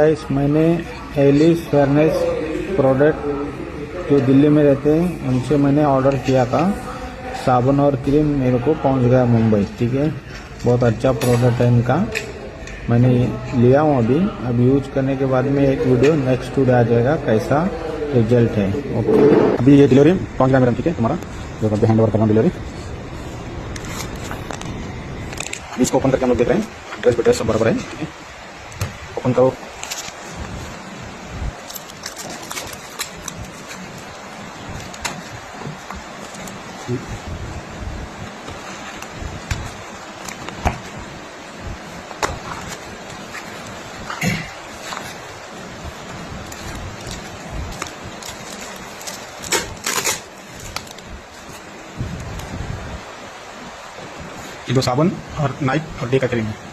Guys, मैंने Alice fairness product जो दिल्ली में रहते हैं उनसे मैंने ऑर्डर किया था। साबुन और क्रीम मेरे को पहुंच गया मुंबई। ठीक है, बहुत अच्छा प्रोडक्ट है इनका। मैंने लिया हूँ अब यूज करने के बाद में एक वीडियो नेक्स्ट टुडे आ जाएगा कैसा रिजल्ट है। ओके, अभी ये डिलीवरी पहुंच गया मैडम। ठीक है, तुम्हारा जो करते हैंड ओवर कर रहा हूँ डिलीवरी। इसको ओपन करके हम लोग देख रहे हैं, ड्रेस पे ड्रेस सब बराबर है। ठीक है, ओपन करो। ये दो साबुन और नाइट और डे का क्रीम है।